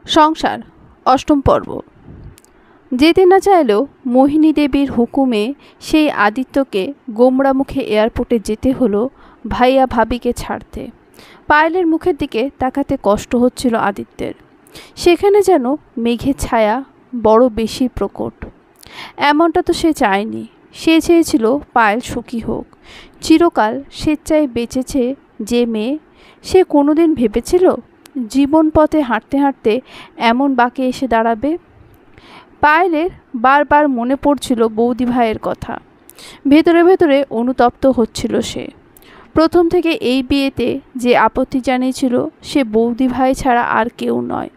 সংসার অষ্টম পর্ব। যেতে না চাইলেও মোহিনী দেবীর হুকুমে সেই আদিত্যকে গোমড়া মুখে এয়ারপোর্টে যেতে হলো ভাইয়া ভাবিকে ছাড়তে। পায়েলের মুখের দিকে তাকাতে কষ্ট হচ্ছিল আদিত্যের। সেখানে যেন মেঘের ছায়া বড় বেশি প্রকট। এমনটা তো সে চায়নি। সে চেয়েছিল পায়েল সুখী হোক। চিরকাল স্বেচ্ছায় বেঁচেছে যে মেয়ে, সে কোনোদিন ভেবেছিল জীবন পথে হাঁটতে হাঁটতে এমন বাঁকে এসে দাঁড়াবে। পায়েলের বারবার মনে পড়ছিল বৌদি ভাইয়ের কথা। ভেতরে ভেতরে অনুতপ্ত হচ্ছিল সে। প্রথম থেকে এই বিয়েতে যে আপত্তি জানিয়েছিল সে বৌদি ভাই ছাড়া আর কেউ নয়।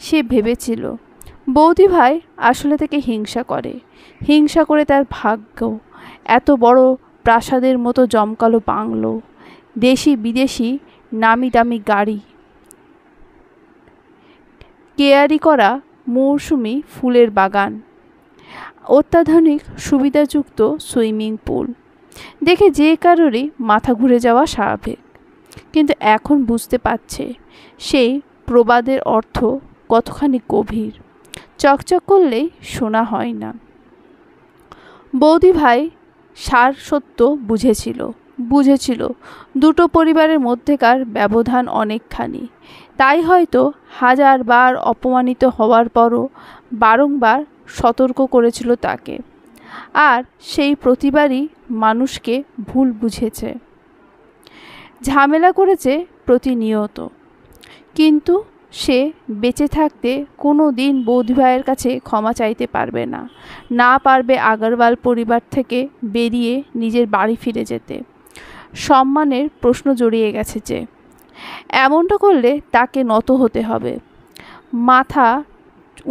সে ভেবেছিল বৌদি ভাই আসলে থেকে হিংসা করে। হিংসা করে তার ভাগ্য, এত বড় প্রাসাদের মতো জমকালো বাংলো, দেশি বিদেশি নামি দামি গাড়ি, কেয়ারি করা মৌসুমি ফুলের বাগান, অত্যাধুনিক সুবিধাযুক্ত সুইমিং পুল দেখে যে কারোরই মাথা ঘুরে যাওয়া স্বাভাবিক। কিন্তু এখন বুঝতে পারছে সেই প্রবাদের অর্থ কতখানি গভীর। চকচক করলেই শোনা হয় না। বৌদি ভাই সার সত্য বুঝেছিল দুটো পরিবারের মধ্যেকার ব্যবধান অনেকখানি। তাই হয়তো হাজারবার অপমানিত হওয়ার পরও বারংবার সতর্ক করেছিল তাকে। আর সেই প্রতিবারই মানুষকে ভুল বুঝেছে, ঝামেলা করেছে প্রতিনিয়ত। কিন্তু সে বেঁচে থাকতে কোনো দিন বৌদি ভাইয়ের কাছে ক্ষমা চাইতে পারবে না। না পারবে আগরওয়াল পরিবার থেকে বেরিয়ে নিজের বাড়ি ফিরে যেতে। সম্মানের প্রশ্ন জড়িয়ে গেছে যে। এমনটা করলে তাকে নত হতে হবে। মাথা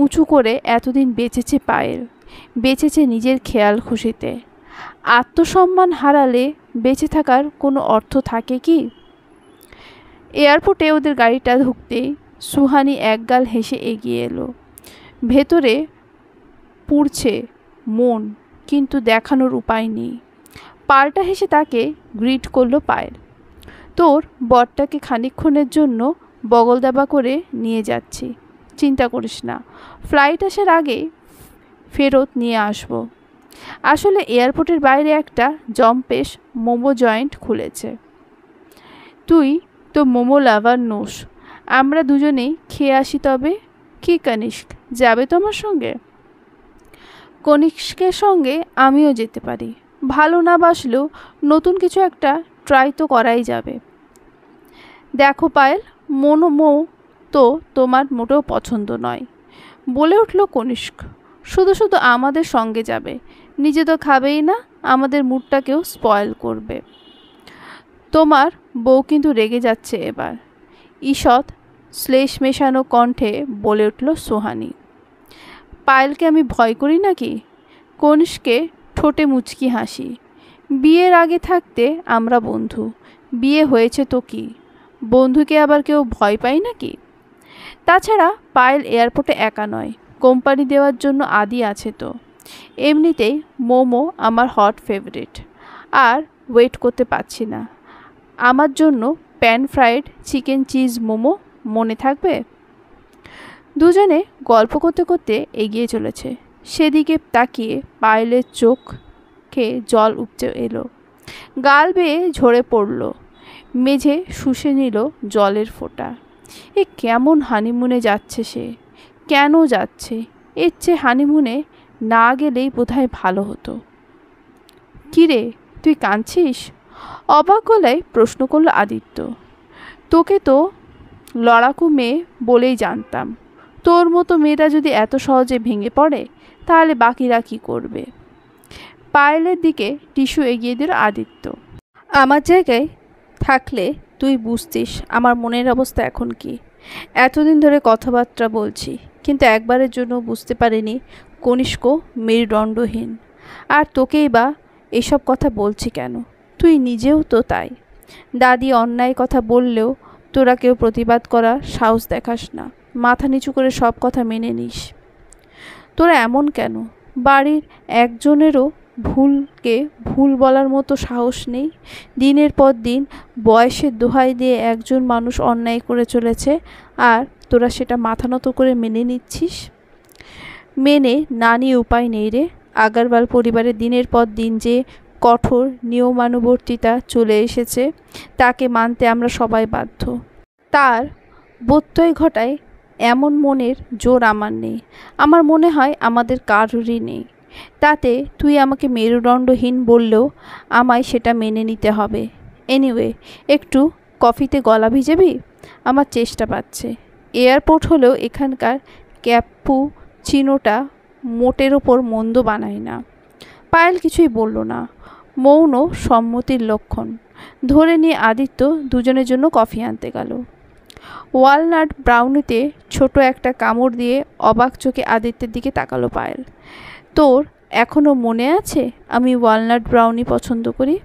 উঁচু করে এতদিন বেঁচেছে পায়েল, বেঁচেছে নিজের খেয়াল খুশিতে। আত্মসম্মান হারালে বেঁচে থাকার কোনো অর্থ থাকে কি? এয়ারপোর্টে ওদের গাড়িটা ঢুকতেই সুহানি একগাল হেসে এগিয়ে এলো। ভেতরে পুড়ছে মন, কিন্তু দেখানোর উপায় নেই। পাল্টা হেসে তাকে গ্রিট করলো পায়েল। তোর বরটাকে খানিকক্ষণের জন্য বগল দাবা করে নিয়ে যাচ্ছি, চিন্তা করিস না। ফ্লাইট আসার আগে ফেরত নিয়ে আসবো। আসলে এয়ারপোর্টের বাইরে একটা জম্পেশ মোমো জয়েন্ট খুলেছে। তুই তো মোমো লাভার নোস। আমরা দুজনেই খেয়ে আসি তবে। কি কনিষ্ক, যাবে তো আমার সঙ্গে? কনিষ্কের সঙ্গে আমিও যেতে পারি। ভালো না বাসলেও নতুন কিছু একটা ট্রাই তো করাই যাবে। দেখো পায়েল, মোমো তো তোমার মোটেও পছন্দ নয়, বলে উঠল কনিষ্ক। শুধু শুধু আমাদের সঙ্গে যাবে, নিজে তো খাবেই না, আমাদের মুডটাকেও স্পয়েল করবে। তোমার বউ কিন্তু রেগে যাচ্ছে এবার, ঈষৎ শ্লেষ মেশানো কণ্ঠে বলে উঠল সোহানি। পায়েলকে আমি ভয় করি নাকি? কনিষ্কে ঠোঁটে মুচকি হাসি। বিয়ের আগে থাকতে আমরা বন্ধু, বিয়ে হয়েছে তো কি, বন্ধুকে আবার কেউ ভয় পায় নাকি? তাছাড়া পায়েল এয়ারপোর্টে একা নয়, কোম্পানি দেওয়ার জন্য আদি আছে তো। এমনিতেই মোমো আমার হট ফেভারিট, আর ওয়েট করতে পারছি না। আমার জন্য pan fried chicken cheese momo মনে থাকবে? দুজনে গল্প করতে করতে এগিয়ে চলেছে। সেদিকে তাকিয়ে পায়েলের চোখে জল উপচে এলো, গাল বেয়ে ঝরে পড়ল। মেঝে শুষে নিল জলের ফোঁটা। এ কেমন হানিমুনে যাচ্ছে সে? কেন যাচ্ছে? এর চেয়ে হানিমুনে না গেলেই বোধহয় ভালো হতো। কিরে, তুই কাঁদছিস? অবাক গলায় প্রশ্ন করল আদিত্য। তোকে তো লড়াকু মেয়ে বলেই জানতাম। তোর মতো মেয়েরা যদি এত সহজে ভেঙে পড়ে তাহলে বাকিরা কি করবে? পায়েলের দিকে টিস্যু এগিয়ে দিল আদিত্য। আমার জায়গায় থাকলে তুই বুঝতিস আমার মনের অবস্থা এখন কি। এতদিন ধরে কথাবার্তা বলছি, কিন্তু একবারের জন্য বুঝতে পারিনি কনিষ্ক মেরুদণ্ডহীন। আর তোকেই বা এসব কথা বলছি কেন? তুই নিজেও তো তাই। দাদি অন্যায় কথা বললেও তোরা কেউ প্রতিবাদ করার সাহস দেখাস না, মাথা নিচু করে সব কথা মেনে নিস। তোরা এমন কেন? বাড়ির একজনেরও ভুলকে ভুল বলার মতো সাহস নেই? দিনের পর দিন বয়সের দোহাই দিয়ে একজন মানুষ অন্যায় করে চলেছে, আর তোরা সেটা মাথা নত করে মেনে নিচ্ছিস? মেনে না নিয়ে উপায় নেই রে। আগারওয়াল পরিবারের দিনের পর দিন যে কঠোর নিয়মানুবর্তিতা চলে এসেছে তাকে মানতে আমরা সবাই বাধ্য। তার ব্যত্যয় ঘটায় এমন মনের জোর আমার নেই। আমার মনে হয় আমাদের কারোরই নেই। তাতে তুই আমাকে মেরুদণ্ডহীন বললেও আমায় সেটা মেনে নিতে হবে। এনিওয়ে, একটু কফিতে গলা ভিজাবি? আমার চেষ্টা পাচ্ছে। এয়ারপোর্ট হলেও এখানকার ক্যাপুচিনোটা মোটের ওপর মন্দ বানায় না। পায়েল কিছুই বলল না। মৌন সম্মতির লক্ষণ। ধরে নিয়ে আদিত্য দুজনের জন্য কফি আনতে গেল। ওয়ালনাট ব্রাউনিতে ছোট একটা কামড় দিয়ে অবাক চোখে আদিত্যের দিকে তাকালো পায়েল। তোর এখনও মনে আছে আমি ওয়ালনাট ব্রাউনি পছন্দ করি?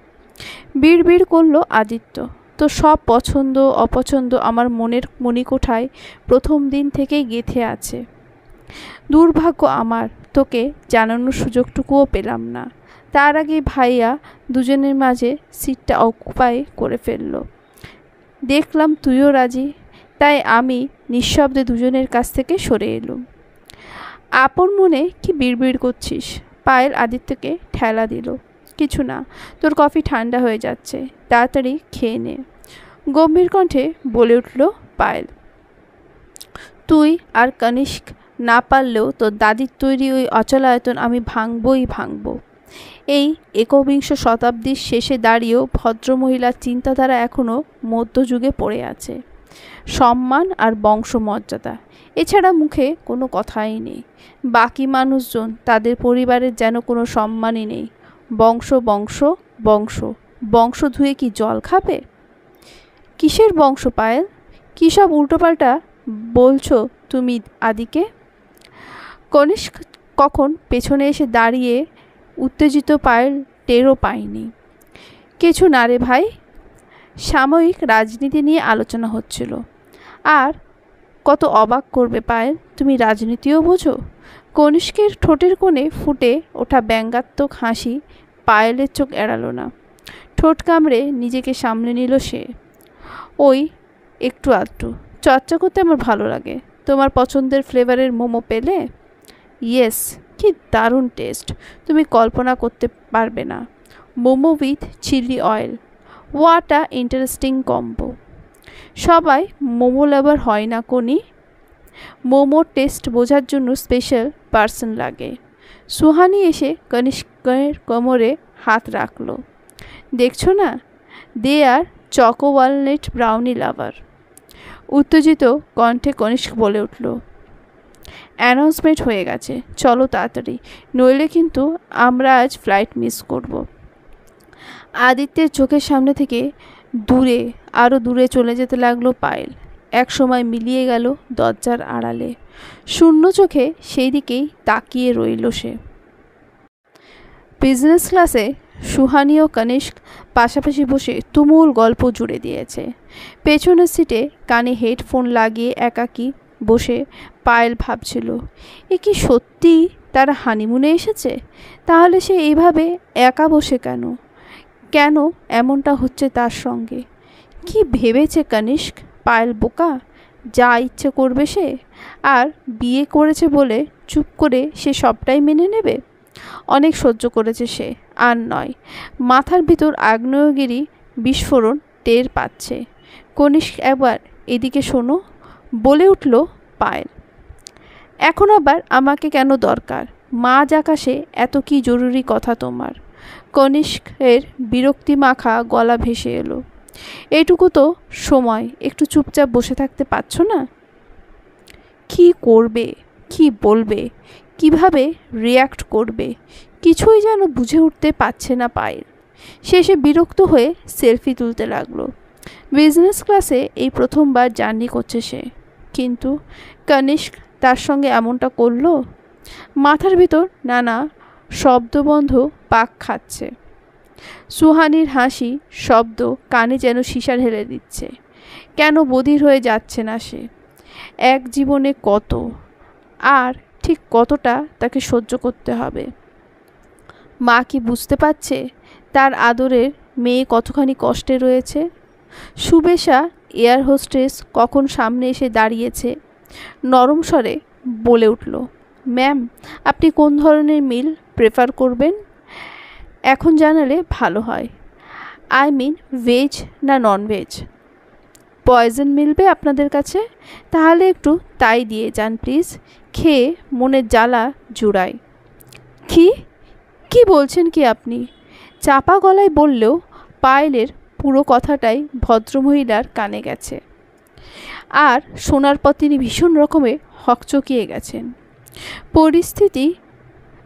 বিড়বিড় করল আদিত্য। তো সব পছন্দ অপছন্দ আমার মনের মণিকোঠায় প্রথম দিন থেকেই গেঁথে আছে। দুর্ভাগ্য আমার, তোকে জানানোর সুযোগটুকুও পেলাম না। তার আগে ভাইয়া দুজনের মাঝে সিটটা অকুপাই করে ফেলল। দেখলাম তুইও রাজি, তাই আমি নিঃশব্দে দুজনের কাছ থেকে সরে এলুম। আপন মনে কি বিড়বিড় করছিস? পায়েল আদিত্যকে ঠেলা দিল। কিছু না, তোর কফি ঠান্ডা হয়ে যাচ্ছে, তাড়াতাড়ি খেয়ে নে। গম্ভীর কণ্ঠে বলে উঠল পায়েল। তুই আর কনিষ্ক না পারলেও তোর দাদির তৈরি ওই অচলায়তন আমি ভাঙবই ভাঙব। এই একবিংশ শতাব্দীর শেষে দাঁড়িয়েও ভদ্রমহিলার চিন্তাধারা এখনও মধ্যযুগে পড়ে আছে। সম্মান আর বংশমর্যাদা এছাড়া মুখে কোনো কথাই নেই। বাকি মানুষজন, তাদের পরিবারের যেন কোনো সম্মানই নেই। বংশ বংশ বংশ বংশ ধুয়ে কি জল খাবে? কিসের বংশ পায়েল? কী সব উল্টোপাল্টা বলছো তুমি আদিকে? কনিষ্ক কখন পেছনে এসে দাঁড়িয়ে উত্তেজিত পায়েল টেরও পায়নি। কিছু না রে ভাই, সাময়িক রাজনীতি নিয়ে আলোচনা হচ্ছিল। আর কত অবাক করবে পায়েল, তুমি রাজনীতিও বোঝো? কনিষ্কের ঠোঁটের কোণে ফুটে ওঠা ব্যঙ্গাত্মক হাসি পায়েলের চোখ এড়ালো না। ঠোঁট কামড়ে নিজেকে সামলে নিল সে। ওই একটু আধটু চর্চা করতে আমার ভালো লাগে। তোমার পছন্দের ফ্লেভারের মোমো পেলে? ইয়েস, কি দারুণ টেস্ট, তুমি কল্পনা করতে পারবে না। Momo with chilli oil, what a interesting combo. সবাই মোমো লাভার হয় না কোনি। মোমোর টেস্ট বোঝার জন্য স্পেশাল পার্সন লাগে। সুহানি এসে কনিষ্কের কোমরে হাত রাখল। দেখছো না, দে আর চকো ওয়ালনাট ব্রাউনি লাভার। উত্তেজিত কণ্ঠে কনিষ্ক বলে উঠল। অ্যানাউন্সমেন্ট হয়ে গেছে, চলো তাড়াতাড়ি, নইলে কিন্তু আমরা আজ ফ্লাইট মিস করব। আদিত্যের চোখের সামনে থেকে দূরে, আরও দূরে চলে যেতে লাগলো পায়েল। এক সময় মিলিয়ে গেল দরজার আড়ালে। শূন্য চোখে সেই দিকেই তাকিয়ে রইল সে। বিজনেস ক্লাসে সুহানি ও কনিষ্ক পাশাপাশি বসে তুমুল গল্প জুড়ে দিয়েছে। পেছনের সিটে কানে হেডফোন লাগিয়ে একাকী বসে পায়েল ভাবছিল, এ কি সত্যি তারা হানিমুনে এসেছে? তাহলে সে এইভাবে একা বসে কেন? কেন এমনটা হচ্ছে তার সঙ্গে? কি ভেবেছে কনিষ্ক? পায়েল বোকা, যা ইচ্ছে করবে সে? আর বিয়ে করেছে বলে চুপ করে সে সবটাই মেনে নেবে? অনেক সহ্য করেছে সে, আর নয়। মাথার ভিতর আগ্নেয়গিরি বিস্ফোরণ টের পাচ্ছে। কনিষ্ক একবার এদিকে শোনো, বলে উঠল পায়েল। এখন আবার আমাকে কেন দরকার? মাঝ আকাশে এত কি জরুরি কথা তোমার? কনিষ্কের বিরক্তি মাখা গলা ভেসে এলো। এইটুকু তো সময়, একটু চুপচাপ বসে থাকতে পারছো না? কি করবে, কি বলবে, কিভাবে রিয়্যাক্ট করবে, কিছুই যেন বুঝে উঠতে পারছে না পায়েল। শেষে বিরক্ত হয়ে সেলফি তুলতে লাগলো। বিজনেস ক্লাসে এই প্রথমবার জার্নি করছে সে, কিন্তু কনিষ্ক তার সঙ্গে এমনটা করলো। মাথার ভিতর নানা শব্দবন্ধ পাক খাচ্ছে। সুহানির হাসি শব্দ কানে যেন সীসা ঢেলে দিচ্ছে। কেন বধির হয়ে যাচ্ছে না সে? এক জীবনে কত, আর ঠিক কতটা তাকে সহ্য করতে হবে? মা কি বুঝতে পারছে তার আদরের মেয়ে কতখানি কষ্টে রয়েছে? সুবেশা এয়ার হোস্টেস কখন সামনে এসে দাঁড়িয়েছে, নরম স্বরে বলে উঠল, ম্যাম, আপনি কোন ধরনের মিল প্রেফার করবেন? এখন জানালে ভালো হয়। আই মিন ভেজ না নন ভেজ? পয়জন মিলবে আপনাদের কাছে? তাহলে একটু তাই দিয়ে যান প্লিজ। খেয়ে মনের জ্বালা জুড়ায়। কি কি বলছেন কি আপনি? চাপা গলায় বললেও পায়েলের পুরো কথাটাই ভদ্রমহিলার কানে গেছে। আর শোনার পর তিনি ভীষণ রকমের হকচকিয়ে গেছেন। পরিস্থিতি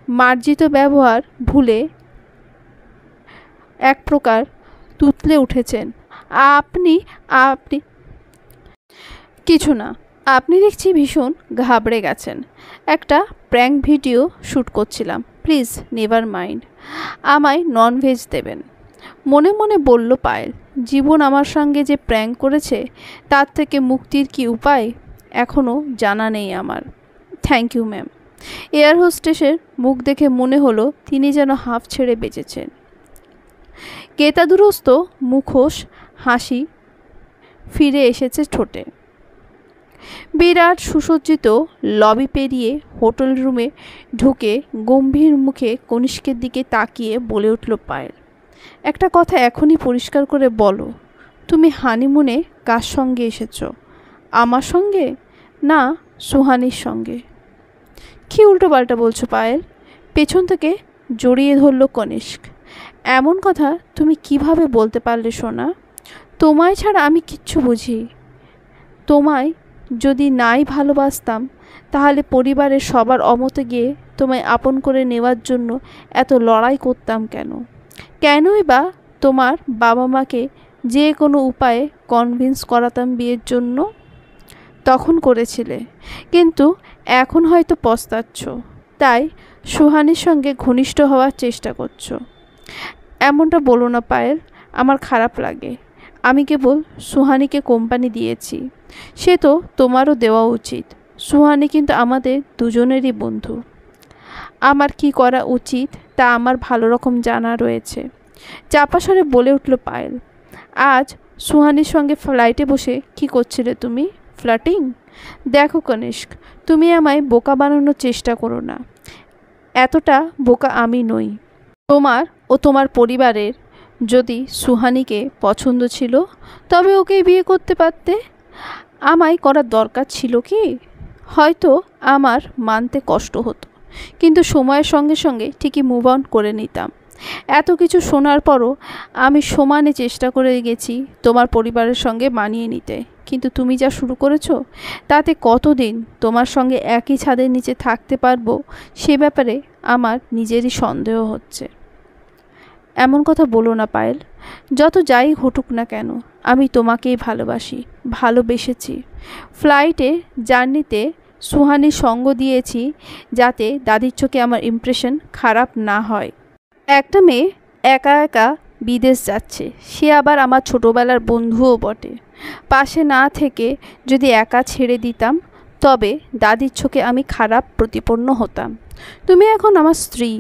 মার্জিত ব্যবহার ভুলে এক প্রকার তুতলে উঠেছেন। আপনি আপনি কিছু না, আপনি দেখছি ভীষণ ঘাবড়ে গেছেন। একটা প্র্যাঙ্ক ভিডিও শ্যুট করছিলাম, প্লিজ নেভার মাইন্ড। আমায় নন ভেজ দেবেন। মনে মনে বলল পায়েল, জীবন আমার সঙ্গে যে প্র্যাঙ্ক করেছে তার থেকে মুক্তির কি উপায় এখনও জানা নেই আমার। Thank you ma'am. এয়ার হোস্টেসের মুখ দেখে মনে হলো তিনি যেন হাঁফ ছেড়ে বেঁচেছেন। কেতাদুরস্ত মুখোশ হাসি ফিরে এসেছে ঠোঁটে। বিরাট সুসজ্জিত লবি পেরিয়ে হোটেল রুমে ঢুকে গম্ভীর মুখে কনিষ্কের দিকে তাকিয়ে বলে উঠল পায়েল, একটা কথা এখনই পরিষ্কার করে বলো, তুমি হানিমুনে কার সঙ্গে এসেছো? আমার সঙ্গে না সুহানির সঙ্গে? কি উল্টোপাল্টা বলছো পায়েল? পেছন থেকে জড়িয়ে ধরল কনিষ্ক। এমন কথা তুমি কিভাবে বলতে পারলে সোনা? তোমায় ছাড়া আমি কিচ্ছু বুঝি। তোমায় যদি নাই ভালোবাসতাম তাহলে পরিবারের সবার অমতে গিয়ে তোমায় আপন করে নেওয়ার জন্য এত লড়াই করতাম কেন? কেনই বা তোমার বাবা মাকে যে কোনো উপায়ে কনভিন্স করাতাম বিয়ের জন্য? তখন করেছিলে, কিন্তু এখন হয়তো পস্তাচ্ছ, তাই সুহানির সঙ্গে ঘনিষ্ঠ হওয়ার চেষ্টা করছো। এমনটা বলো না পায়েল, আমার খারাপ লাগে। আমি কেবল সুহানিকে কোম্পানি দিয়েছি, সে তো তোমারও দেওয়া উচিত। সুহানি কিন্তু আমাদের দুজনেরই বন্ধু। আমার কি করা উচিত তা আমার ভালো রকম জানা রয়েছে। চাপা স্বরে বলে উঠল পায়েল, আজ সুহানির সঙ্গে ফ্লাইটে বসে কি করছিলে তুমি? ফ্লার্টিং? দেখো কনিষ্ক, তুমি আমায় বোকা বানানোর চেষ্টা করো না। এতটা বোকা আমি নই। তোমার ও তোমার পরিবারের যদি সুহানিকে পছন্দ ছিল তবে ওকেই বিয়ে করতে পারতে। আমায় করার দরকার ছিল কি? হয়তো আমার মানতে কষ্ট হতো, কিন্তু সময়ের সঙ্গে সঙ্গে ঠিকই মুভ অন করে নিতাম। এত কিছু শোনার পরও আমি সমানে চেষ্টা করে গেছি তোমার পরিবারের সঙ্গে মানিয়ে নিতে, কিন্তু তুমি যা শুরু করেছো তাতে কতদিন তোমার সঙ্গে একই ছাদের নিচে থাকতে পারবো সে ব্যাপারে আমার নিজেরই সন্দেহ হচ্ছে। এমন কথা বলো না পায়েল, যত যাই ঘটুক না কেন আমি তোমাকেই ভালোবাসি, ভালোবেসেছি। ফ্লাইটে জার্নিতে সুহানির সঙ্গ দিয়েছি যাতে দাদির চোখে আমার ইমপ্রেশন খারাপ না হয়। একটা মেয়ে একা একা বিদেশ যাচ্ছে, সে আবার আমার ছোটোবেলার বন্ধুও বটে। পাশে না থেকে যদি একা ছেড়ে দিতাম তবে দাদির চোখে আমি খারাপ প্রতিপন্ন হতাম। তুমি এখন আমার স্ত্রী,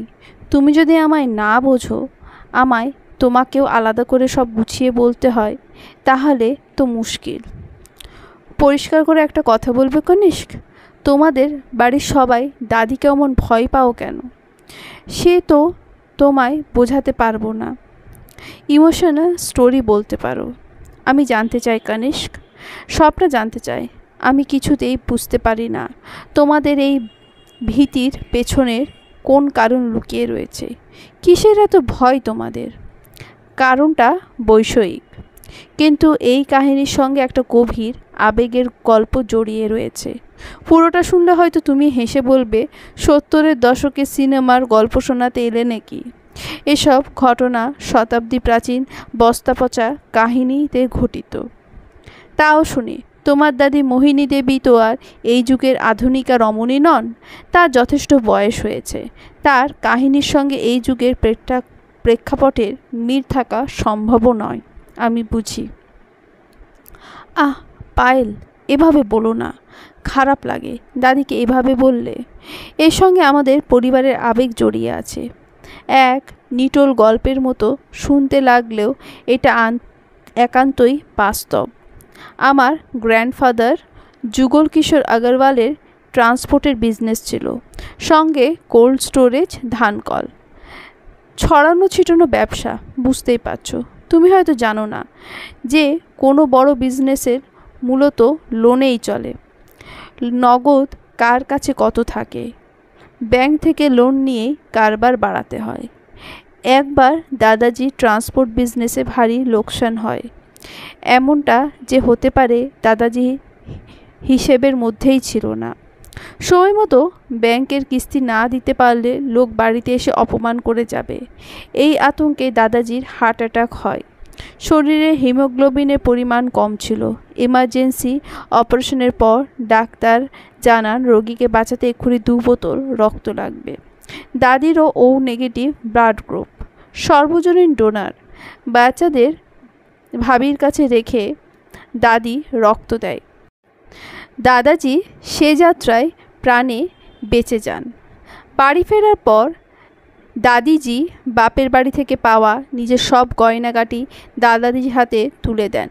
তুমি যদি আমায় না বোঝো, আমায় তোমাকেও আলাদা করে সব গুছিয়ে বলতে হয়, তাহলে তো মুশকিল। পরিষ্কার করে একটা কথা বলবে কনিষ্ক, তোমাদের বাড়ির সবাই দাদিকে অমন ভয় পাও কেন? সে তো তোমায় বোঝাতে পারবো না। ইমোশনাল স্টোরি বলতে পারো। আমি জানতে চাই কনিষ্ক, সবটা জানতে চাই। আমি কিছুতেই বুঝতে পারি না তোমাদের এই ভীতির পেছনের কোন কারণ লুকিয়ে রয়েছে। কিসের এত ভয় তোমাদের? কারণটা বৈষয়িক, কিন্তু এই কাহিনীর সঙ্গে একটা গভীর আবেগের গল্প জড়িয়ে রয়েছে। পুরোটা শুনলে হয়তো তুমি হেসে বলবে, 70-এর দশকে সিনেমার গল্প শোনাতে এলে নাকি? এসব ঘটনা শতাব্দী প্রাচীন বস্তাপচা কাহিনীতে ঘটিত। তাও শুনি, তোমার দাদি মোহিনী দেবী তো আর এই যুগের আধুনিকা রমণী নন। তার যথেষ্ট বয়স হয়েছে, তার কাহিনীর সঙ্গে এই যুগের প্রেক্ষাপটের মিল থাকা সম্ভবও নয়, আমি বুঝি। আহ পায়েল, এভাবে বলো না, খারাপ লাগে দাদিকে এভাবে বললে। এর সঙ্গে আমাদের পরিবারের আবেগ জড়িয়ে আছে। এক নিটোল গল্পের মতো শুনতে লাগলেও এটা একান্তই বাস্তব। আমার গ্র্যান্ডফাদার যুগল কিশোর আগরওয়ালের ট্রান্সপোর্টের বিজনেস ছিল, সঙ্গে কোল্ড স্টোরেজ, ধানকল, ছড়ানো ছিটানো ব্যবসা। বুঝতেই পারছো। তুমি হয়তো জানো না যে কোনো বড় বিজনেসের মূলত লোনেই চলে। নগদ কার কাছে কত থাকে, ব্যাংক থেকে লোন নিয়েই কারবার বাড়াতে হয়। একবার দাদাজি ট্রান্সপোর্ট বিজনেসে ভারী লোকসান হয়। এমনটা যে হতে পারে দাদাজি হিসেবের মধ্যেই ছিল না। সময় মতো ব্যাংকের কিস্তি না দিতে পারলে লোক বাড়িতে এসে অপমান করে যাবে, এই আতঙ্কে দাদাজির হার্ট অ্যাটাক হয়। শরীরে হিমোগ্লোবিনের পরিমাণ কম ছিল। এমার্জেন্সি অপারেশনের পর ডাক্তার জানান রোগীকে বাঁচাতে এক্ষুনি 2 বোতল রক্ত লাগবে। দাদিরও ও নেগেটিভ ব্লাড গ্রুপ, সর্বজনীন ডোনার। বাচ্চাদের ভাবির কাছে রেখে দাদি রক্ত দেয়। দাদাজি সে যাত্রায় প্রাণে বেঁচে যান। বাড়ি ফেরার পর দাদিজি বাপের বাড়ি থেকে পাওয়া নিজের সব গয়নাগাটি দাদাজির হাতে তুলে দেন।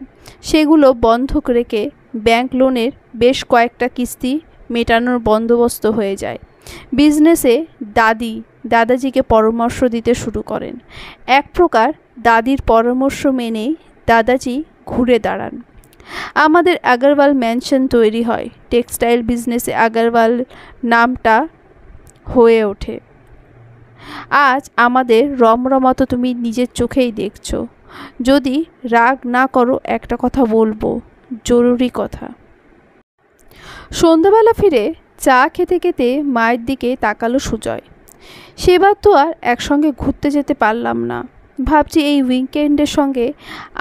সেগুলো বন্ধক রেখে ব্যাংক লোনের বেশ কয়েকটা কিস্তি মেটানোর বন্দোবস্ত হয়ে যায়। বিজনেসে দাদাজিকে পরামর্শ দিতে শুরু করেন। এক প্রকার দাদির পরামর্শ মেনেই দাদাজি ঘুরে দাঁড়ান। আমাদের আগরওয়াল ম্যানশন তৈরি হয়। টেক্সটাইল বিজনেসে আগরওয়াল নামটা হয়ে ওঠে। আজ আমাদের রমরমা তো তুমি নিজের চোখেই দেখছো। যদি রাগ না করো একটা কথা বলবো, জরুরি কথা। সন্ধ্যাবেলা ফিরে চা খেতে খেতে মায়ের দিকে তাকালো সুজয়। সেবার তো আর একসঙ্গে ঘুরতে যেতে পারলাম না। ভাবছি এই উইকেন্ডের সঙ্গে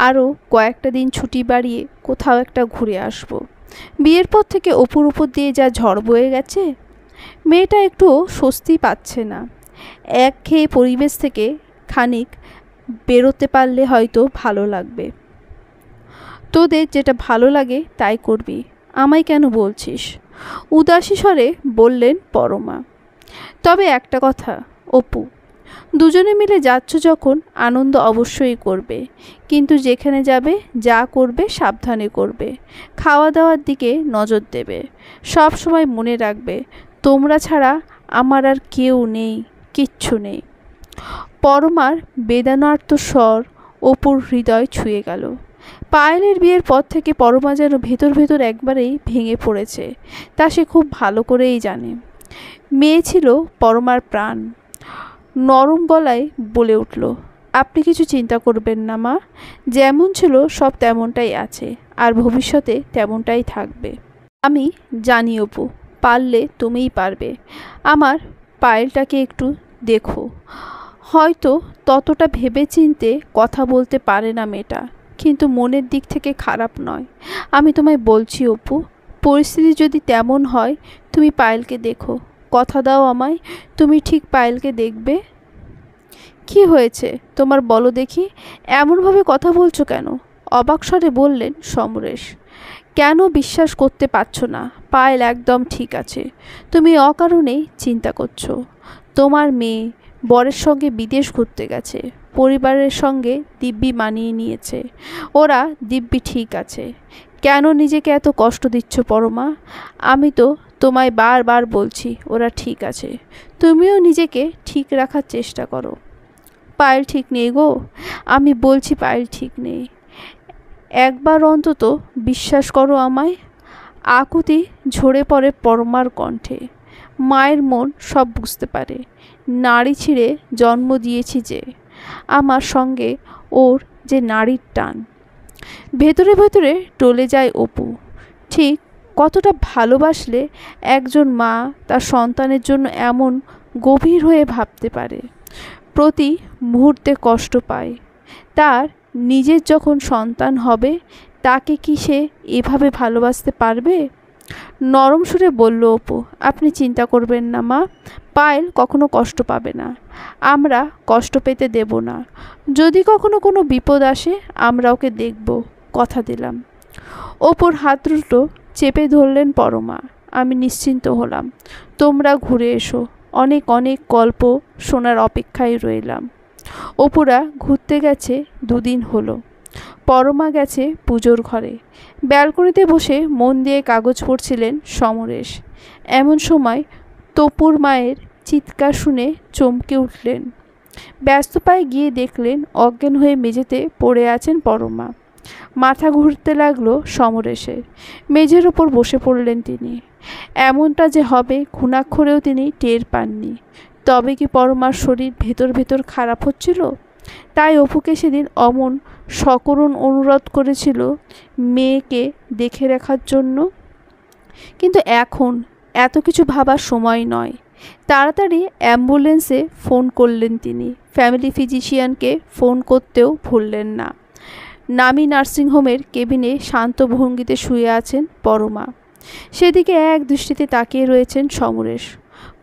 আরও কয়েকটা দিন ছুটি বাড়িয়ে কোথাও একটা ঘুরে আসব। বিয়ের পর থেকে অপুর উপর দিয়ে যা ঝড় বয়ে গেছে, মেয়েটা একটু স্বস্তি পাচ্ছে না। একঘেয়ে পরিবেশ থেকে খানিক বেরোতে পারলে হয়তো ভালো লাগবে। তোদের যেটা ভালো লাগে তাই করবি, আমায় কেন বলছিস? উদাসী স্বরে বললেন পরমা। তবে একটা কথা অপু, দুজনে মিলে যাচ্ছ যখন আনন্দ অবশ্যই করবে, কিন্তু যেখানে যাবে যা করবে সাবধানে করবে। খাওয়া দাওয়ার দিকে নজর দেবে। সব সময় মনে রাখবে তোমরা ছাড়া আমার আর কেউ নেই, কিচ্ছু নেই। পরমার বেদনার্ত স্বর অপুর হৃদয় ছুঁয়ে গেল। পায়েলের বিয়ের পর থেকে পরমা যেন ভেতর ভেতর একবারেই ভেঙে পড়েছে, তা সে খুব ভালো করেই জানে। মেয়ে ছিল পরমার প্রাণ। নরম গলায় বলে উঠল, আপনি কিছু চিন্তা করবেন না মা, যেমন ছিল সব তেমনটাই আছে, আর ভবিষ্যতে তেমনটাই থাকবে। আমি জানি অপু, পারলে তুমিই পারবে। আমার পায়েলটাকে একটু দেখো। হয়তো ততটা ভেবেচিন্তে কথা বলতে পারে না মেয়েটা, কিন্তু মনের দিক থেকে খারাপ নয়। আমি তোমায় বলছি অপু, পরিস্থিতি যদি তেমন হয় তুমি পায়েলকে দেখো। কথা দাও আমায়, তুমি ঠিক পায়েলকে দেখবে। কি হয়েছে তোমার বলো দেখি, এমনভাবে কথা বলছো কেন? অবাক স্বরে বললেন সমরেশ। কেন বিশ্বাস করতে পারছো না? পায়েল একদম ঠিক আছে। তুমি অকারণেই চিন্তা করছো। তোমার মেয়ে বরের সঙ্গে বিদেশ ঘুরতে গেছে, পরিবারের সঙ্গে দিব্যি মানিয়ে নিয়েছে। ওরা দিব্যি ঠিক আছে। কেন নিজেকে এত কষ্ট দিচ্ছ পরমা? আমি তো তোমায় বারবার বলছি ওরা ঠিক আছে, তুমিও নিজেকে ঠিক রাখার চেষ্টা করো। পায়েল ঠিক নেই গো, আমি বলছি পায়েল ঠিক নেই। একবার অন্তত বিশ্বাস করো আমায়। আকুতি ঝরে পড়ে পরমার কণ্ঠে। মায়ের মন সব বুঝতে পারে। নাড়ি ছিঁড়ে জন্ম দিয়েছি যে, আমার সঙ্গে ওর যে নারীর টান। ভেতরে ভেতরে টলে যায় অপু। ঠিক কতটা ভালোবাসলে একজন মা তার সন্তানের জন্য এমন গভীর হয়ে ভাবতে পারে, প্রতি মুহূর্তে কষ্ট পায়। তার নিজের যখন সন্তান হবে তাকে কি সে এভাবে ভালোবাসতে পারবে? নরম সুরে বলল অপু, আপনি চিন্তা করবেন না মা, পায়েল কখনো কষ্ট পাবে না। আমরা কষ্ট পেতে দেব না। যদি কখনো কোনো বিপদ আসে আমরা ওকে দেখব, কথা দিলাম। অপুর হাত দুটো চেপে ধরলেন পরমা। আমি নিশ্চিন্ত হলাম। তোমরা ঘুরে এসো, অনেক অনেক গল্প শোনার অপেক্ষায় রইলাম। অপুরা ঘুরতে গেছে 2 দিন হলো। পরমা গেছে পুজোর ঘরে। ব্যালকনিতে বসে মন দিয়ে কাগজ পড়ছিলেন সমরেশ। এমন সময় তপুর মায়ের চিৎকার শুনে চমকে উঠলেন। ব্যস্ত পায়ে গিয়ে দেখলেন অজ্ঞান হয়ে মেঝেতে পড়ে আছেন পরমা। মাথা ঘুরতে লাগলো সমরেশের। মেঝের ওপর বসে পড়লেন তিনি। এমনটা যে হবে ঘুণাক্ষরেও তিনি টের পাননি। তবে কি পরমার শরীর ভেতর ভেতর খারাপ হচ্ছিল? তাই অপুকে সেদিন অমন সকরুণ অনুরোধ করেছিল মেয়েকে দেখে রাখার জন্য। কিন্তু এখন এত কিছু ভাবার সময় নয়। তাড়াতাড়ি অ্যাম্বুলেন্সে ফোন করলেন তিনি। ফ্যামিলি ফিজিশিয়ানকে ফোন করতেও ভুললেন না। নামি নার্সিংহোমের কেবিনে শান্ত ভঙ্গিতে শুয়ে আছেন পরমা। সেদিকে এক দৃষ্টিতে তাকিয়ে রয়েছেন সমরেশ।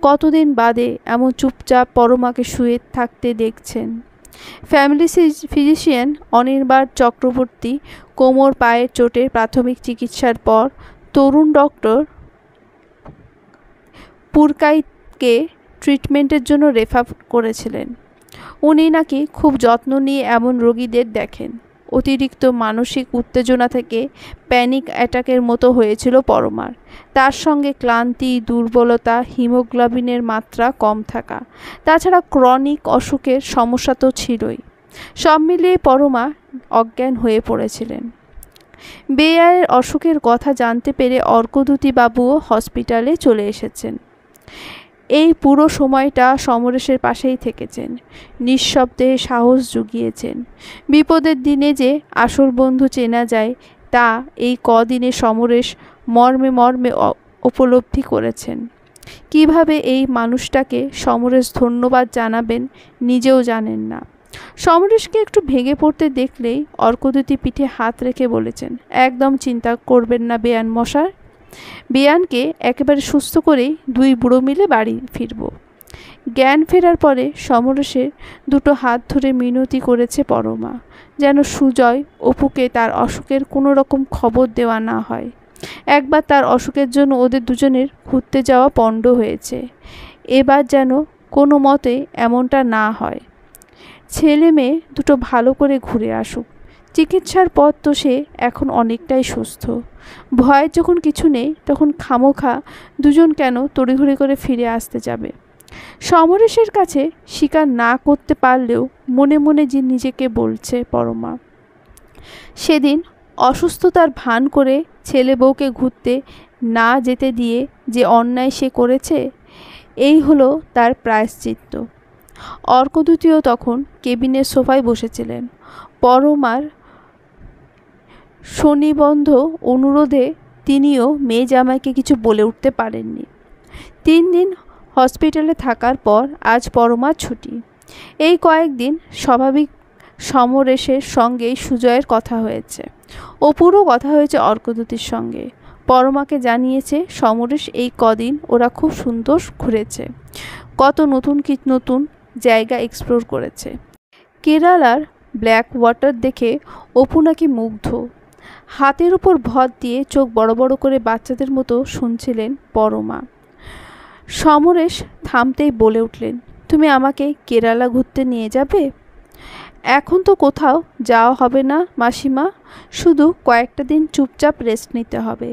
কতদিন বাদে এমন চুপচাপ পরমাকে শুয়ে থাকতে দেখছেন। ফ্যামিলি ফিজিশিয়ান অনির্বাণ চক্রবর্তী কোমর পায়ের চোটের প্রাথমিক চিকিৎসার পর তরুণ ডক্টর পুরকাইতকে ট্রিটমেন্টের জন্য রেফার করেছিলেন। উনি নাকি খুব যত্ন নিয়ে এমন রোগীদের দেখেন। অতিরিক্ত মানসিক উত্তেজনা থেকে প্যানিক অ্যাটাকের মতো হয়েছিল পরমার। তার সঙ্গে ক্লান্তি, দুর্বলতা, হিমোগ্লোবিনের মাত্রা কম থাকা, তাছাড়া ক্রনিক অসুখের সমস্যা তো ছিলই। সব মিলিয়ে পরমা অজ্ঞান হয়ে পড়েছিলেন। বেয়ারের অসুখের কথা জানতে পেরে অর্কদ্যুতি বাবুও হসপিটালে চলে এসেছেন। এই পুরো সময়টা সমরেশের পাশেই থেকেছেন, নিঃশব্দে সাহস জুগিয়েছেন। বিপদের দিনে যে আসল বন্ধু চেনা যায় তা এই কদিনে সমরেশ মর্মে মর্মে উপলব্ধি করেছেন। কিভাবে এই মানুষটাকে সমরেশ ধন্যবাদ জানাবেন নিজেও জানেন না। সমরেশকে একটু ভেঙে পড়তে দেখলেই অর্কদ্যুতি পিঠে হাত রেখে বলেছেন, একদম চিন্তা করবেন না বেয়ান মশাই। বেয়ানকে একেবারে সুস্থ করেই দুই বুড়ো মিলে বাড়ি ফিরব। জ্ঞান ফেরার পরে সমরেশের দুটো হাত ধরে মিনতি করেছে পরমা, যেন সুজয় অপুকে তার অসুখের কোনো রকম খবর দেওয়া না হয়। একবার তার অসুখের জন্য ওদের দুজনের ঘুরতে যাওয়া পণ্ড হয়েছে, এবার যেন কোনো মতে এমনটা না হয়। ছেলে মেয়ে দুটো ভালো করে ঘুরে আসুক। চিকিৎসার পর তো সে এখন অনেকটাই সুস্থ। ভয়ের যখন কিছু নেই তখন খামোখা দুজন কেন তড়িঘড়ি করে ফিরে আসতে যাবে। সমরেশের কাছে স্বীকার না করতে পারলেও মনে মনে যে নিজেকে বলছে পরমা, সেদিন অসুস্থতার ভান করে ছেলে বউকে ঘুরতে না যেতে দিয়ে যে অন্যায় সে করেছে, এই হলো তার প্রায়শ্চিত্ত। অর্কদ্যুতিও তখন কেবিনের সোফায় বসেছিলেন। পরমার শনিবন্ধ অনুরোধে তিনিও মেয়ে জামাইকে কিছু বলে উঠতে পারেননি। 3 দিন হসপিটালে থাকার পর আজ পরমার ছুটি। এই কয়েকদিন স্বাভাবিক সমরেশের সঙ্গেই সুজয়ের কথা হয়েছে। অপুরও কথা হয়েছে অর্কদ্যুতির সঙ্গে। পরমাকে জানিয়েছে সমরেশ এই কদিন ওরা খুব সুন্দর ঘুরেছে, কত নতুন জায়গা এক্সপ্লোর করেছে। কেরালার ব্ল্যাক ওয়াটার দেখে অপু নাকি মুগ্ধ। হাতের উপর ভর দিয়ে চোখ বড় বড় করে বাচ্চাদের মতো শুনছিলেন পরমা। সমরেশ থামতেই বলে উঠলেন, তুমি আমাকে কেরালা ঘুরতে নিয়ে যাবে? এখন তো কোথাও যাওয়া হবে না মাসিমা, শুধু কয়েকটা দিন চুপচাপ রেস্ট নিতে হবে,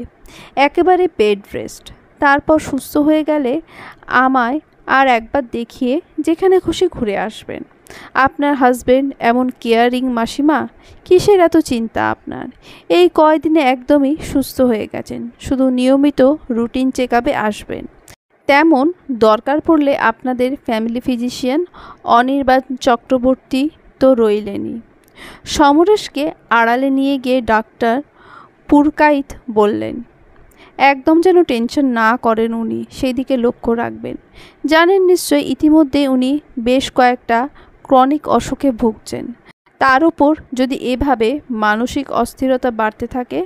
একেবারে বেড রেস্ট। তারপর সুস্থ হয়ে গেলে আমায় আর একবার দেখিয়ে যেখানে খুশি ঘুরে আসবেন। আপনার হাজবেন্ড এমন কেয়ারিং মাসিমা, কিসের এত চিন্তা আপনার? এই কয়দিনে একদমই সুস্থ হয়ে গেছেন, শুধু নিয়মিত রুটিন চেক আপে আসবেন। তেমন দরকার পড়লে আপনাদের ফ্যামিলি ফিজিশিয়ান অনির্বাণ চক্রবর্তী তো রইলেনই। সমরেশকে আড়ালে নিয়ে গিয়ে ডাক্তার পুরকাইত বললেন, একদম যেন টেনশন না করেন উনি, সেই দিকে লক্ষ্য রাখবেন। জানেন নিশ্চয় ইতিমধ্যে উনি বেশ কয়েকটা ক্রনিক অসুখে ভুগছেন। তার উপর যদি এভাবে মানসিক অস্থিরতা বাড়তে থাকে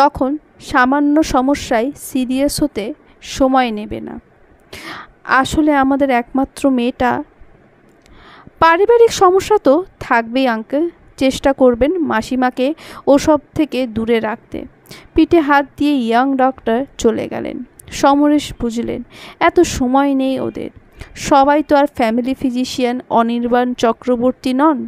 তখন সামান্য সমস্যায় সিরিয়াস হতে সময় নেবে না। আসলে আমাদের একমাত্র মেয়েটা। পারিবারিক সমস্যা তো থাকবেই আঙ্কেল, চেষ্টা করবেন মাসিমাকে ওসব থেকে দূরে রাখতে। পিঠে হাত দিয়ে ইয়াং ডক্টর চলে গেলেন। সমরেশ বুঝলেন এত সময় নেই ওদের। সবাই তো আর ফ্যামিলি ফিজিশিয়ান অনির্বাণ চক্রবর্তী নন।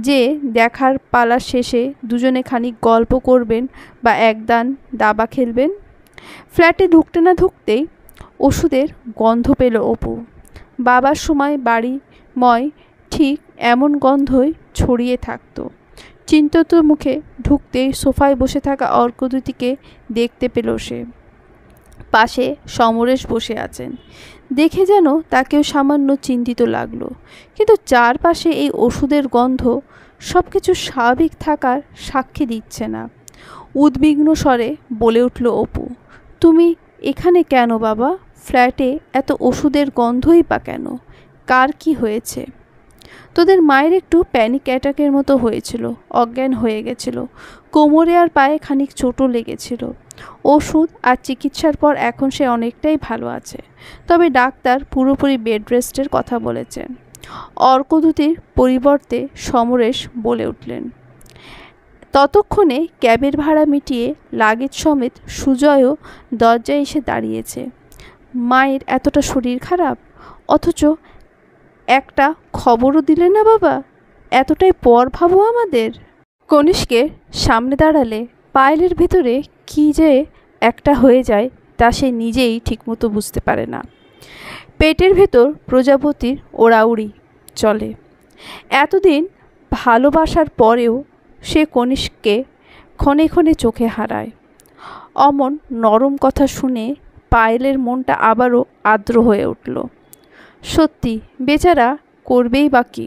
যে দেখার পালার শেষে দুজনে খানিক গল্প করবেন বা একদান দাবা খেলবেন। ফ্ল্যাটে ঢুকতে না ঢুকতেই ওষুধের গন্ধ পেল অপু। বাবার সময় বাড়িময় ঠিক এমন গন্ধই ছড়িয়ে থাকতো। চিন্তিত মুখে ঢুকতেই সোফায় বসে থাকা অর্কদ্যুতিকে দেখতে পেল সে। পাশে সমরেশ বসে আছেন। দেখে যেন তাকেও সামান্য চিন্তিত লাগলো, কিন্তু চারপাশে এই ওষুধের গন্ধ সব কিছু স্বাভাবিক থাকার সাক্ষী দিচ্ছে না। উদ্বিগ্ন স্বরে বলে উঠল অপু, তুমি এখানে কেন বাবা? ফ্ল্যাটে এত ওষুধের গন্ধই বা কেন? কার কি হয়েছে? তোদের মায়ের একটু প্যানিক অ্যাটাকের মতো হয়েছিল, অজ্ঞান হয়ে গেছিল, কোমরে আর পায়ে খানিক চোটও লেগেছিল। ওষুধ আর চিকিৎসার পর এখন সে অনেকটাই ভালো আছে, তবে ডাক্তার পুরোপুরি বেড রেস্টের কথা বলেছেন। অর্কদ্যুতির পরিবর্তে সমরেশ বলে উঠলেন। ততক্ষণে ক্যাবের ভাড়া মিটিয়ে লাগেজ সমেত সুজয়ও দরজায় এসে দাঁড়িয়েছে। মায়ের এতটা শরীর খারাপ, অথচ একটা খবরও দিলে না বাবা? এতটাই পর ভাবো আমাদের। কনিষ্কের সামনে দাঁড়ালে পায়েলের ভেতরে কী যে একটা হয়ে যায় তা সে নিজেই ঠিকমতো বুঝতে পারে না। পেটের ভেতর প্রজাপতির ওড়াউড়ি চলে। এতদিন ভালোবাসার পরেও সে কনিষ্ককে ক্ষণে ক্ষণে চোখে হারায়। অমন নরম কথা শুনে পায়েলের মনটা আবারও আর্দ্র হয়ে উঠল। সত্যি বেচারা করবেই বা কী?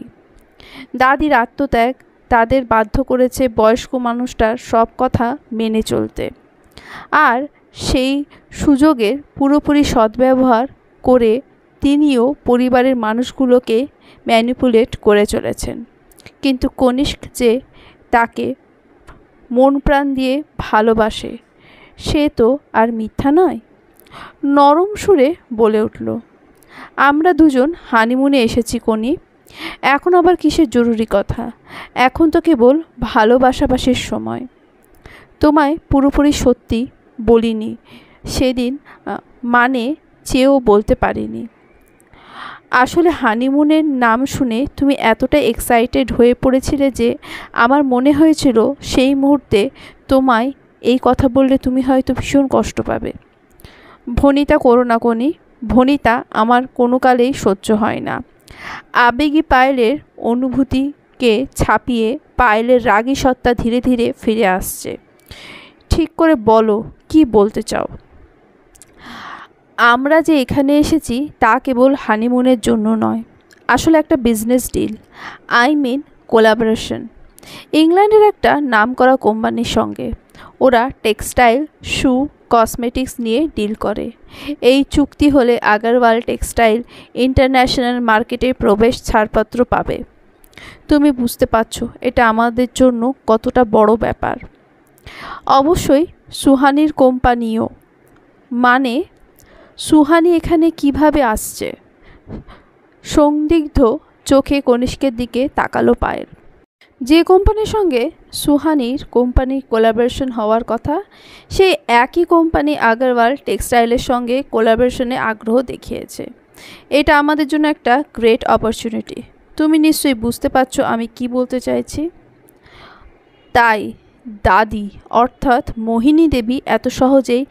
দাদির আত্মত্যাগ তাদের বাধ্য করেছে বয়স্ক মানুষটার সব কথা মেনে চলতে, আর সেই সুযোগের পুরোপুরি সদ্ব্যবহার করে তিনিও পরিবারের মানুষগুলোকে ম্যানিপুলেট করে চলেছেন। কিন্তু কনিষ্ক যে তাকে মন প্রাণ দিয়ে ভালোবাসে সে তো আর মিথ্যা নয়। নরম সুরে বলে উঠল, আমরা দুজন হানিমুনে এসেছি কনি, এখন আবার কিসের জরুরি কথা? এখন তো কেবল ভালোবাসাবাসির সময়। তোমায় পুরোপুরি সত্যি বলিনি সেদিন, মানে চেয়েও বলতে পারিনি। আসলে হানিমুনের নাম শুনে তুমি এতটা এক্সাইটেড হয়ে পড়েছিলে যে আমার মনে হয়েছিল সেই মুহূর্তে তোমায় এই কথা বললে তুমি হয়তো ভীষণ কষ্ট পাবে। ভনিতা করো না কনি, ভনিতা আমার কোনো কালেই সহ্য হয় না। আবেগী পায়েলের অনুভূতিকে ছাপিয়ে পায়েলের রাগী সত্তা ধীরে ধীরে ফিরে আসছে। ঠিক করে বলো, কি বলতে চাও? আমরা যে এখানে এসেছি তা কেবল হানিমুনের জন্য নয়, আসলে একটা business deal, I mean collaboration. ইংল্যান্ডের একটা নামকরা কোম্পানির সঙ্গে। ওরা টেক্সটাইল, শু, কসমেটিক্স নিয়ে ডিল করে। এই চুক্তি হলে আগারওয়াল টেক্সটাইল ইন্টারন্যাশনাল মার্কেটে প্রবেশ ছাড়পত্র পাবে। তুমি বুঝতে পারছো এটা আমাদের জন্য কতটা বড় ব্যাপার। অবশ্যই সুহানির কোম্পানিও। মানে সুহানি এখানে কিভাবে আসছে? সন্দিগ্ধ চোখে কনিষ্কের দিকে তাকালো পায়েল। যে কোম্পানির সঙ্গে সুহানির কোম্পানির কোলাবোরেশন হওয়ার কথা, সেই একই কোম্পানি আগারওয়াল টেক্সটাইলের সঙ্গে কোলাবোরেশনে আগ্রহ দেখিয়েছে। এটা আমাদের জন্য একটা গ্রেট অপরচুনিটি। তুমি নিশ্চয়ই বুঝতে পারছো আমি কি বলতে চাইছি। তাই দাদি অর্থাৎ মোহিনী দেবী এত সহজেই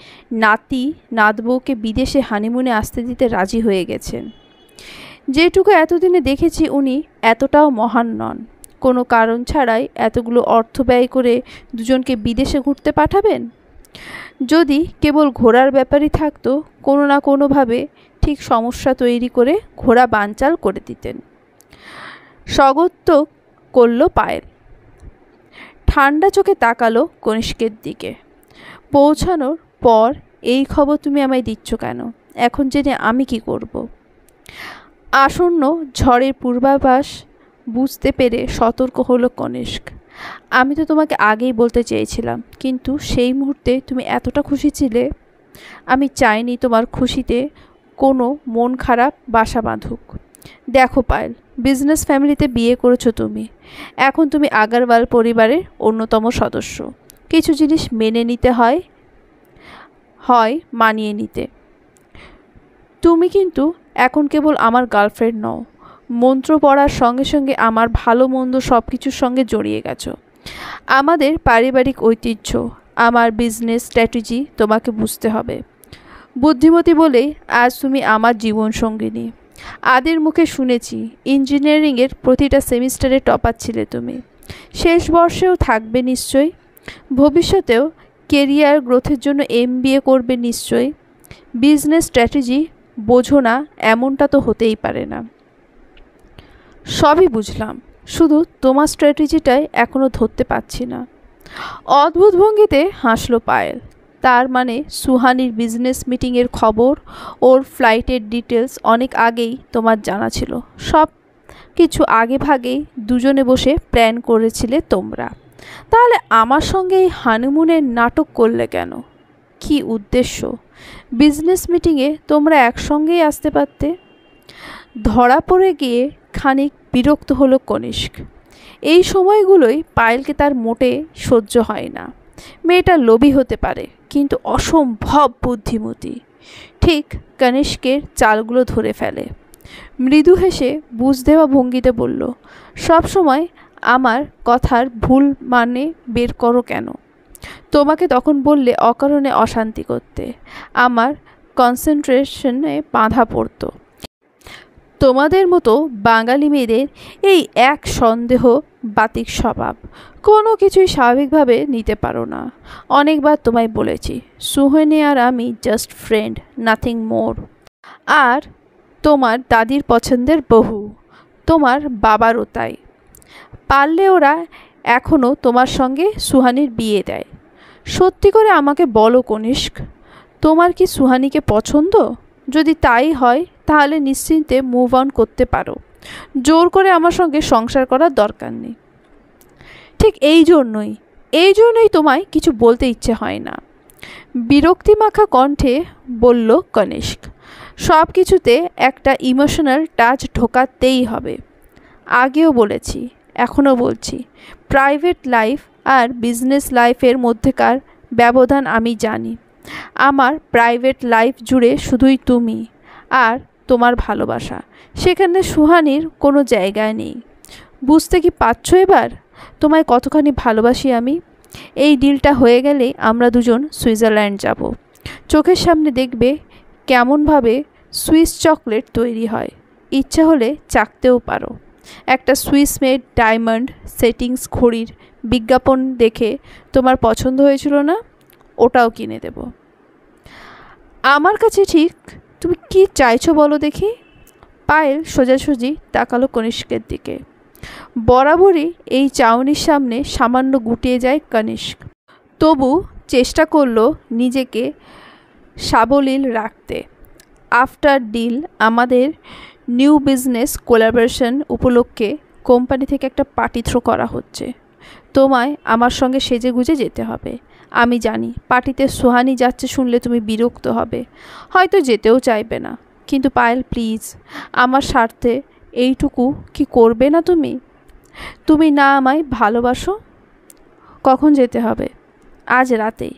নাতি নাতবউকে বিদেশে হানিমুনে আসতে দিতে রাজি হয়ে গেছেন। যেটুকু এতদিনে দেখেছি উনি এতটাও মহান নন। কোনো কারণ ছাড়াই এতগুলো অর্থ ব্যয় করে দুজনকে বিদেশে ঘুরতে পাঠাবেন? যদি কেবল ঘোরার ব্যাপারই থাকতো, কোনো না কোনোভাবে ঠিক সমস্যা তৈরি করে ঘোড়া বানচাল করে দিতেন। স্বগত করল পায়েল। ঠান্ডা চোখে তাকালো কনিষ্কের দিকে। পৌঁছানোর পর এই খবর তুমি আমায় দিচ্ছ কেন? এখন জেনে আমি কি করব? আসন্ন ঝড়ের পূর্বাভাস বুঝতে পেরে সতর্ক হলো কনিষ্ক। আমি তো তোমাকে আগেই বলতে চেয়েছিলাম, কিন্তু সেই মুহূর্তে তুমি এতটা খুশি ছিলে। আমি চাইনি তোমার খুশিতে কোনো মন খারাপ বাসা বাঁধুক। দেখো পায়েল, বিজনেস ফ্যামিলিতে বিয়ে করেছো তুমি, এখন তুমি আগারওয়াল পরিবারের অন্যতম সদস্য। কিছু জিনিস মেনে নিতে হয় মানিয়ে নিতে। তুমি কিন্তু এখন কেবল আমার গার্লফ্রেন্ড নও, মন্ত্র পড়ার সঙ্গে সঙ্গে আমার ভালো মন্দ সব কিছুর সঙ্গে জড়িয়ে গেছো। আমাদের পারিবারিক ঐতিহ্য, আমার বিজনেস স্ট্র্যাটেজি তোমাকে বুঝতে হবে। বুদ্ধিমতী বলেই আজ তুমি আমার জীবনসঙ্গিনী। আদির মুখে শুনেছি ইঞ্জিনিয়ারিংয়ের প্রতিটা সেমিস্টারে টপার ছিলে তুমি। শেষ বর্ষেও থাকবে নিশ্চয়ই। ভবিষ্যতেও কেরিয়ার গ্রোথের জন্য MBA করবে নিশ্চয়ই। বিজনেস স্ট্র্যাটেজি বোঝো না এমনটা তো হতেই পারে না। সবই বুঝলাম, শুধু তোমার স্ট্র্যাটেজিটাই এখনও ধরতে পারছি না। অদ্ভুত ভঙ্গিতে হাসলো পায়েল। তার মানে সুহানির বিজনেস মিটিংয়ের খবর, ওর ফ্লাইটের ডিটেলস অনেক আগেই তোমার জানা ছিল। সব কিছু আগে ভাগেই দুজনে বসে প্ল্যান করেছিলে তোমরা। তাহলে আমার সঙ্গে এই হানিমুনের নাটক করলে কেন? কি উদ্দেশ্য? বিজনেস মিটিংয়ে তোমরা একসঙ্গেই আসতে পারতে। ধরা পড়ে গিয়ে খানিক বিরক্ত হলো কনিষ্ক। এই সময়গুলোই পায়েলকে তার মোটে সহ্য হয় না। মেয়েটা লোভী হতে পারে কিন্তু অসম্ভব বুদ্ধিমতী। ঠিক কনিষ্কের চালগুলো ধরে ফেলে। মৃদু হেসে বুঝ দেওয়া ভঙ্গিতে বলল, সব সময় আমার কথার ভুল মানে বের করো কেন? তোমাকে তখন বললে অকারণে অশান্তি করতে। আমার কনসেন্ট্রেশনে বাঁধা পড়তো। তোমাদের মতো বাঙালি মেয়েদের এই এক সন্দেহ বাতিক স্বভাব, কোনো কিছুই স্বাভাবিকভাবে নিতে পারো না। অনেকবার তোমায় বলেছি সুহানি আর আমি জাস্ট ফ্রেন্ড, নাথিং মোর। আর তোমার দাদির পছন্দের বহু, তোমার বাবারও তাই। পারলে ওরা এখনও তোমার সঙ্গে সুহানির বিয়ে দেয়। সত্যি করে আমাকে বলো কনিষ্ক, তোমার কি সুহানিকে পছন্দ? যদি তাই হয় তাহলে নিশ্চিন্তে মুভ অন করতে পারো। জোর করে আমার সঙ্গে সংসার করার দরকার নেই। ঠিক এই জন্যই তোমায় কিছু বলতে ইচ্ছে হয় না। বিরক্তিমাখা কণ্ঠে বলল কনিষ্ক। সব কিছুতে একটা ইমোশনাল টাচ ঢোকাতেই হবে। আগেও বলেছি, এখনও বলছি, প্রাইভেট লাইফ আর বিজনেস লাইফের মধ্যেকার ব্যবধান আমি জানি। আমার প্রাইভেট লাইফ জুড়ে শুধুই তুমি আর তোমার ভালোবাসা। সেখানে সুহানির কোনো জায়গায় নেই। বুঝতে কি পারছো এবার তোমায় কতখানি ভালোবাসি আমি? এই ডিলটা হয়ে গেলে আমরা দুজন সুইজারল্যান্ড যাব। চোখের সামনে দেখবে কেমনভাবে সুইস চকলেট তৈরি হয়। ইচ্ছা হলে চাখতেও পারো। একটা সুইস মেড ডায়মন্ড সেটিংস ঘড়ির বিজ্ঞাপন দেখে তোমার পছন্দ হয়েছিল না? ওটাও কিনে দেব। আমার কাছে ঠিক তুমি কি চাইছো বলো দেখি? পায়েল সোজাসুজি তাকালো কনিষ্কের দিকে। বরাবরই এই চাউনির সামনে সামান্য গুটিয়ে যায় কনিষ্ক। তবু চেষ্টা করলো নিজেকে সাবলীল রাখতে। আফটার ডিল আমাদের নিউ বিজনেস কোলাবোরেশন উপলক্ষে কোম্পানি থেকে একটা পার্টি থ্রো করা হচ্ছে। তোমায় আমার সঙ্গে সেজে গুজে যেতে হবে। আমি জানি পার্টিতে সুহানি যাচ্ছে শুনলে তুমি বিরক্ত হবে, হয়তো যেতেও চাইবে না। কিন্তু পায়েল প্লিজ, আমার স্বার্থে এইটুকু কি করবে না তুমি? তুমি না আমায় ভালোবাসো? কখন যেতে হবে? আজ রাতেই।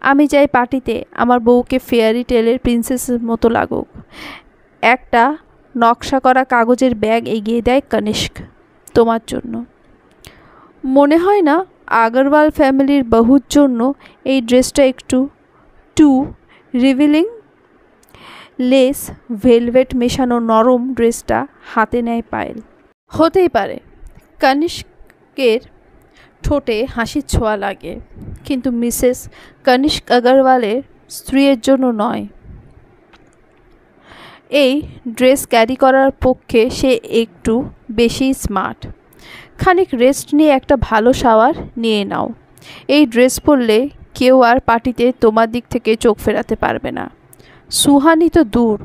আমি চাই পার্টিতে আমার বউকে ফেয়ারি টেলের প্রিন্সেসের মতো লাগুক। একটা নকশা করা কাগজের ব্যাগ এগিয়ে দেয় কনিষ্ক। তোমার জন্য। মনে হয় না আগরওয়াল ফ্যামিলির বহুর জন্য এই ড্রেসটা একটু টু রিভিলিং? লেস ভেলভেট মেশানো নরম ড্রেসটা হাতে নেয় পায়েল। হতেই পারে। কনিষ্কের ঠোঁটে হাসির ছোঁয়া লাগে, কিন্তু মিসেস কনিষ্ক আগরওয়ালের স্ত্রীর জন্য নয়। এই ড্রেস ক্যারি করার পক্ষে সে একটু বেশি স্মার্ট। খানিক রেস্ট নিয়ে একটা ভালো শাওয়ার নিয়ে নাও। এই ড্রেস পরলে কেউ আর পার্টিতে তোমার দিক থেকে চোখ ফেরাতে পারবে না। সুহানি তো দূর,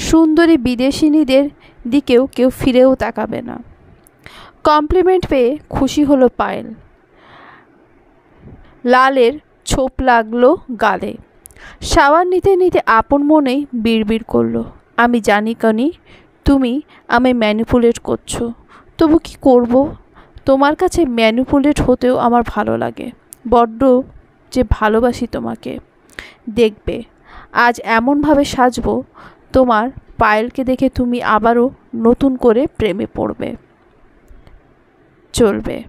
সুন্দরী বিদেশিনীদের দিকেও কেউ ফিরেও তাকাবে না। কমপ্লিমেন্ট পেয়ে খুশি হলো পায়েল। লালের ছোপ লাগলো গালে। শাওয়ার নিতে নিতে আপন মনেই বিড়বিড় করলো, আমি জানি কনি তুমি আমায় ম্যানিপুলেট করছো, তবু কি করব? তোমার কাছে ম্যানিপুলেট হতেও আমার ভালো লাগে। বড্ড যে ভালোবাসি তোমাকে। দেখবে আজ এমনভাবে সাজবো তোমার পায়েলকে দেখে তুমি আবারও নতুন করে প্রেমে পড়বে। চলবে।